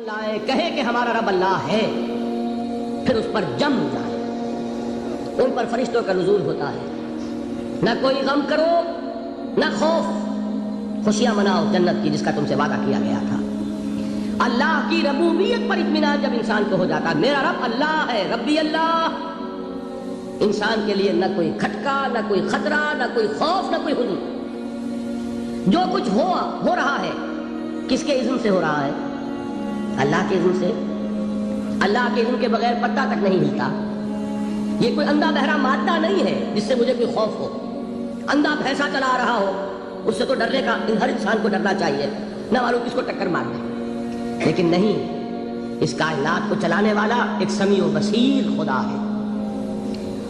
لائے کہے کہ ہمارا رب اللہ ہے، پھر اس پر جم جائے، ان پر فرشتوں کا نزول ہوتا ہے، نہ کوئی غم کرو نہ خوف، خوشیاں مناؤ جنت کی جس کا تم سے وعدہ کیا گیا تھا۔ اللہ کی ربوبیت پر اطمینان جب انسان کو ہو جاتا ہے، میرا رب اللہ ہے، ربی اللہ، انسان کے لیے نہ کوئی کھٹکا، نہ کوئی خطرہ، نہ کوئی خوف، نہ کوئی حزن۔ جو کچھ ہو رہا ہے کس کے اذن سے ہو رہا ہے؟ اللہ کے اذن سے۔ اللہ کے اذن کے بغیر پتہ تک نہیں ہلتا۔ یہ کوئی اندھا بہرا مادہ نہیں ہے جس سے مجھے کوئی خوف ہو۔ اندھا بھینسا چلا رہا ہو اس سے تو ڈرنے کا ہر انسان کو ڈرنا چاہیے، نہ معلوم کس کو ٹکر مار دے، لیکن نہیں، اس کائنات کو چلانے والا ایک سمیع و بصیر خدا ہے،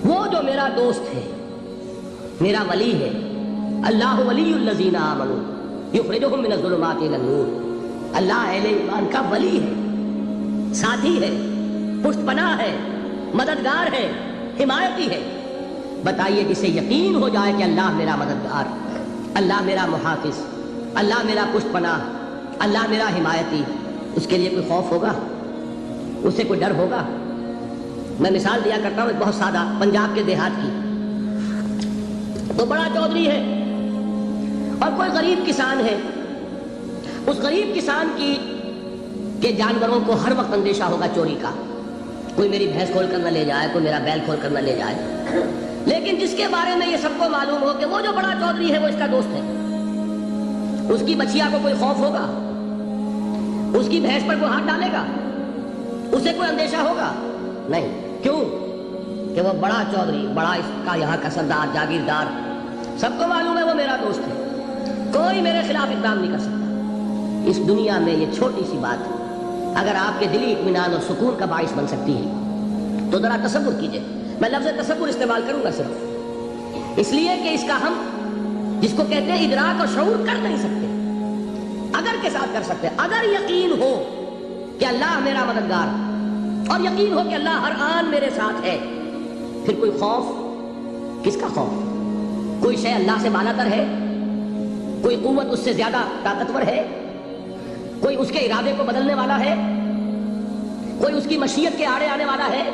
وہ جو میرا دوست ہے، میرا ولی ہے۔ اللہ ولی الذین آمنوا یخرجہم من الظلمات الی النور۔ اللہ اہل ایمان کا ولی ہے، ساتھی ہے، پشت پناہ ہے، مددگار ہے، حمایتی ہے۔ بتائیے جسے یقین ہو جائے کہ اللہ میرا مددگار، اللہ میرا محافظ، اللہ میرا پشت پناہ، اللہ میرا حمایتی، اس کے لیے کوئی خوف ہوگا؟ اس سے کوئی ڈر ہوگا؟ میں مثال دیا کرتا ہوں ایک بہت سادہ، پنجاب کے دیہات کی۔ تو بڑا چودھری ہے اور کوئی غریب کسان ہے، اس غریب کسان کی کہ جانوروں کو ہر وقت اندیشہ ہوگا چوری کا، کوئی میری بھینس کھول کر نہ لے جائے، کوئی میرا بیل کھول کر نہ لے جائے۔ لیکن جس کے بارے میں یہ سب کو معلوم ہو کہ وہ جو بڑا چودھری ہے وہ اس کا دوست ہے، اس کی بچیا کو کوئی خوف ہوگا؟ اس کی بھینس پر کوئی ہاتھ ڈالے گا؟ اسے کوئی اندیشہ ہوگا؟ نہیں۔ کیوں؟ کہ وہ بڑا چودھری، بڑا اس کا یہاں کا سردار، جاگیردار، سب کو معلوم ہے وہ میرا دوست ہے، کوئی میرے خلاف اقدام نہیں کر سکتا۔ اس دنیا میں یہ چھوٹی سی بات اگر آپ کے دلی اطمینان اور سکون کا باعث بن سکتی ہے تو ذرا تصور کیجئے۔ میں لفظ تصور استعمال کروں گا صرف اس لیے کہ اس کا ہم جس کو کہتے ہیں ادراک اور شعور کر نہیں سکتے، اگر کے ساتھ کر سکتے۔ اگر یقین ہو کہ اللہ میرا مددگار اور یقین ہو کہ اللہ ہر آن میرے ساتھ ہے، پھر کوئی خوف، کس کا خوف؟ کوئی شے اللہ سے بالا تر ہے؟ کوئی قوت اس سے زیادہ طاقتور ہے؟ کوئی اس کے ارادے کو بدلنے والا ہے؟ کوئی اس کی مشیت کے آڑے آنے والا ہے؟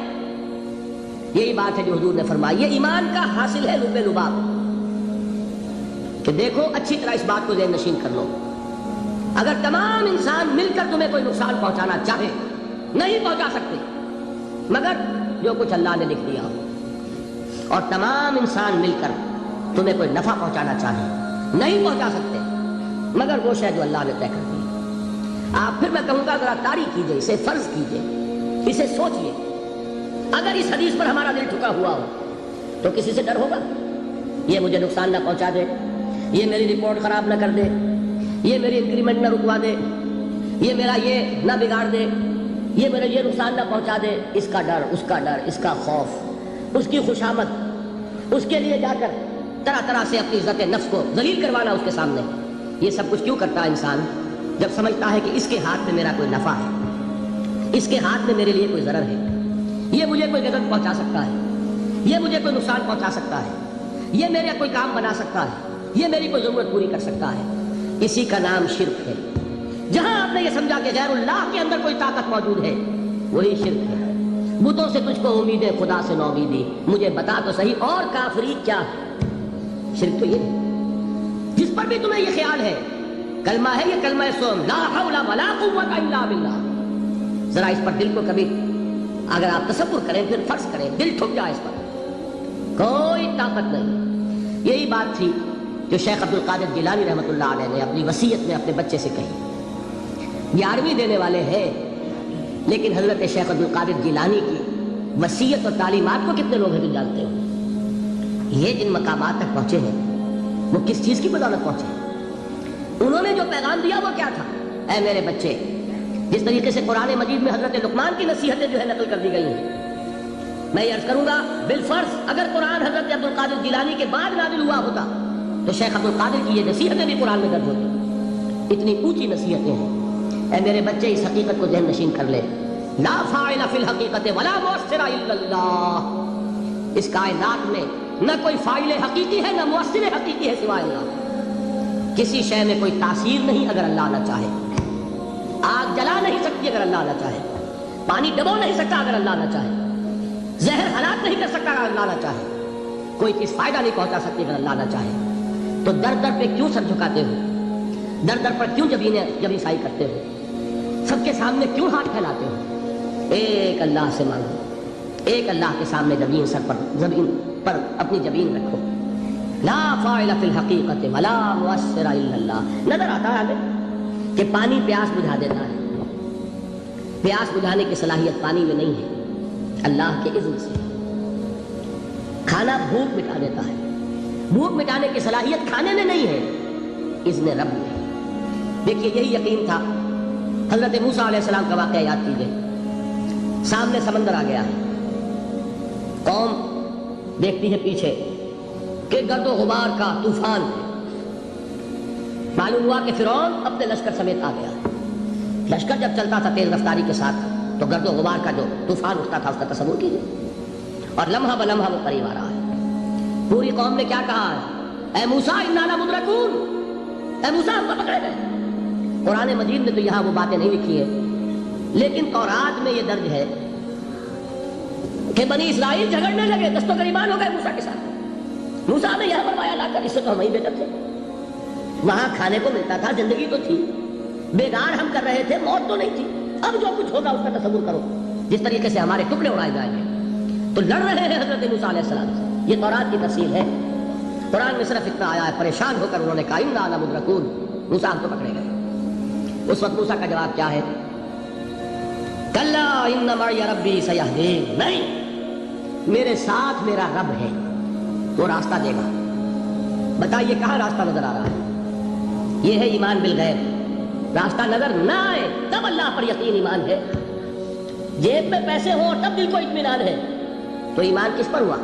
یہی بات ہے جو حضور نے فرمائی، یہ ایمان کا حاصل ہے لب لباب، کہ دیکھو اچھی طرح اس بات کو ذہن نشین کر لو، اگر تمام انسان مل کر تمہیں کوئی نقصان پہنچانا چاہے نہیں پہنچا سکتے مگر جو کچھ اللہ نے لکھ دیا ہو، اور تمام انسان مل کر تمہیں کوئی نفع پہنچانا چاہے نہیں پہنچا سکتے مگر وہ شے جو اللہ نے طے کر دی۔ آپ پھر میں کہوں گا ذرا تاریخ کیجئے، اسے فرض کیجئے، اسے سوچئے، اگر اس حدیث پر ہمارا دل ٹھکا ہوا ہو تو کسی سے ڈر ہوگا؟ یہ مجھے نقصان نہ پہنچا دے، یہ میری رپورٹ خراب نہ کر دے، یہ میری انکریمنٹ نہ رکوا دے، یہ میرا یہ نہ بگاڑ دے، یہ میرا یہ نقصان نہ پہنچا دے، اس کا ڈر، اس کا ڈر، اس کا خوف، اس کی خوشامد، اس کے لیے جا کر طرح طرح سے اپنی عزت نفس کو ذلیل کروانا اس کے سامنے۔ یہ سب کچھ کیوں کرتا ہے انسان؟ جب سمجھتا ہے کہ اس کے ہاتھ میں میرا کوئی نفع ہے، اس کے ہاتھ میں میرے لیے کوئی ضرر ہے، یہ مجھے کوئی غضب پہنچا سکتا ہے، یہ مجھے کوئی نقصان پہنچا سکتا ہے، یہ میرا کوئی کام بنا سکتا ہے، یہ میری کوئی ضرورت پوری کر سکتا ہے۔ اسی کا نام شرک ہے۔ جہاں آپ نے یہ سمجھا کہ غیر اللہ کے اندر کوئی طاقت موجود ہے وہی شرک ہے۔ بتوں سے تجھ کو امید ہے، خدا سے نومیدی، مجھے بتا تو صحیح اور کافری کیا ہے؟ شرک تو یہ ہے جس پر بھی تمہیں یہ خیال ہے، کلمہ ہے یہ کلمہ سوم، لا حول ولا قوت الا باللہ، ذرا اس پر دل کو کبھی اگر آپ تصور کریں، پھر فرض کریں، دل ٹھک جائے اس پر، کوئی طاقت نہیں۔ یہی بات تھی جو شیخ عبد القادر جیلانی رحمۃ اللہ علیہ نے اپنی وصیت میں اپنے بچے سے کہی۔ 11ویں دینے والے ہیں لیکن حضرت شیخ عبد القادر جیلانی کی وصیت اور تعلیمات کو کتنے لوگ ہیں جو جانتے ہو؟ یہ جن مقامات تک پہنچے ہیں وہ کس چیز کی بدولت پہنچے؟ انہوں نے جو پیغام دیا وہ کیا تھا؟ اے میرے بچے، جس طریقے سے قرآن مجید میں حضرت لقمان کی نصیحتیں جو ہے نقل کر دی گئی ہیں، میں یہ عرض کروں گا بالفرض اگر قرآن حضرت عبد القادر جیلانی کے بعد نازل ہوا ہوتا تو شیخ عبد القادر کی یہ نصیحتیں بھی قرآن میں درج ہوتی۔ اتنی اونچی نصیحتیں ہیں۔ اے میرے بچے، اس حقیقت کو ذہن نشین کر لے، لا فاعل فی الحقیقت ولا مؤثر الا اللہ۔ اس کائنات میں نہ کوئی فاعل حقیقی ہے نہ مؤثر حقیقی ہے سوائے اللہ۔ کسی شے میں کوئی تاثیر نہیں اگر اللہ نہ چاہے۔ آگ جلا نہیں سکتی اگر اللہ نہ چاہے، پانی ڈبو نہیں سکتا اگر اللہ نہ چاہے، زہر ہلاک نہیں کر سکتا اگر اللہ نہ چاہے، کوئی چیز فائدہ نہیں پہنچا سکتی اگر اللہ نہ چاہے. تو در در پہ کیوں سر جھکاتے ہو؟ در در پر کیوں جبیں سائی کرتے ہو؟ سب کے سامنے کیوں ہاتھ پھیلاتے ہو؟ ایک اللہ سے مانگو، ایک اللہ کے سامنے زمین پر اپنی جبین رکھو. لا فاعل فی الحقیقت ولا مؤثر الا اللہ. نظر آتا ہے ہمیں کہ پانی پیاس بجھا دیتا ہے، پیاس بجھانے کی صلاحیت پانی میں نہیں ہے، اللہ کے اذن سے. کھانا بھوک مٹا دیتا ہے، بھوک مٹانے کی صلاحیت کھانے میں نہیں ہے، اذن رب میں. دیکھیے یہی یقین تھا. حضرت موسیٰ علیہ السلام کا واقعہ یاد کیجئے. سامنے سمندر آ گیا ہے، قوم دیکھتی ہے پیچھے کہ گرد و غبار کا طوفان ہے. معلوم ہوا کہ فرعون اپنے لشکر سمیت آ گیا. لشکر جب چلتا تھا تیز رفتاری کے ساتھ تو گرد و غبار کا جو طوفان اٹھتا تھا اس کا تصور کیجیے. اور لمحہ بلمحہ وہ قریب آ رہا ہے. پوری قوم نے کیا کہا ہے؟ اے موسیٰ انا لمدرکون، اے موسیٰ ہم کو پکڑے گئے. قرآن مجید میں تو یہاں وہ باتیں نہیں لکھی ہیں، لیکن تورات میں یہ درج ہے کہ بنی اسرائیل جھگڑنے لگے، دست و گریبان ہو گئے موسیٰ کے ساتھ. موسیٰ نے یہاں فرمایا لا کر اس سے تو ہم ہی بہتر تھے، وہاں کھانے کو ملتا تھا، زندگی تو تھی، بیگار ہم کر رہے تھے، موت تو نہیں تھی. اب جو کچھ ہوگا اس کا تصور کرو، جس طریقے سے ہمارے ٹکڑے اڑائے جائیں گے. تو لڑ رہے ہیں حضرت موسیٰ علیہ السلام سے. یہ تورات کی تفصیل ہے. قرآن میں صرف اتنا آیا ہے، پریشان ہو کر انہوں نے کہا انا لمدرکون، موسیٰ ہم تو پکڑے گئے. اس وقت موسیٰ کا جواب کیا ہے؟ کلا ان معی ربی سیہدین. نہیں، میرے ساتھ میرا رب ہے، وہ راستہ دے گا. بتائیے کہاں راستہ نظر آ رہا ہے؟ یہ ہے ایمان بالغیب. راستہ نظر نہ آئے تب اللہ پر یقین ایمان ہے. جیب میں پیسے ہوں اور تب دل کو اطمینان ہے تو ایمان کس پر ہوا؟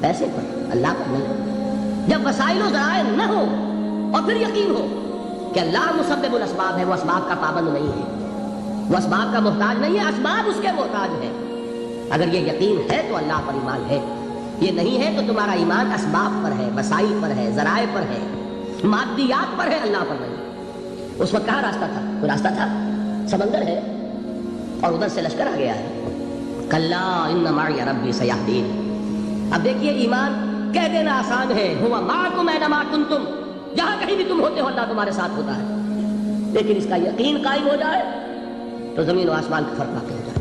پیسے پر، اللہ پر نہیں. جب وسائل و ذرائع نہ ہو اور پھر یقین ہو کہ اللہ مسبب الاسباب ہے، وہ اسباب کا پابند نہیں ہے، وہ اسباب کا محتاج نہیں ہے، اسباب اس کے محتاج ہے. اگر یہ یقین ہے تو اللہ پر ایمان ہے. یہ نہیں ہے تو تمہارا ایمان اسباب پر ہے، وسائل پر ہے، ذرائع پر ہے، مادیات پر ہے، اللہ پر نہیں. اس وقت کہاں راستہ تھا؟ کوئی راستہ تھا؟ سمندر ہے اور ادھر سے لشکر آ گیا ہے. کلا ان معی ربی سیہدین. اب دیکھیے ایمان کہہ دینا آسان ہے، ہوا معکم اینما کنتم، جہاں کہیں بھی تم ہوتے ہو اللہ تمہارے ساتھ ہوتا ہے. لیکن اس کا یقین قائم ہو جائے تو زمین و آسمان کا فرق واقع ہو جائے.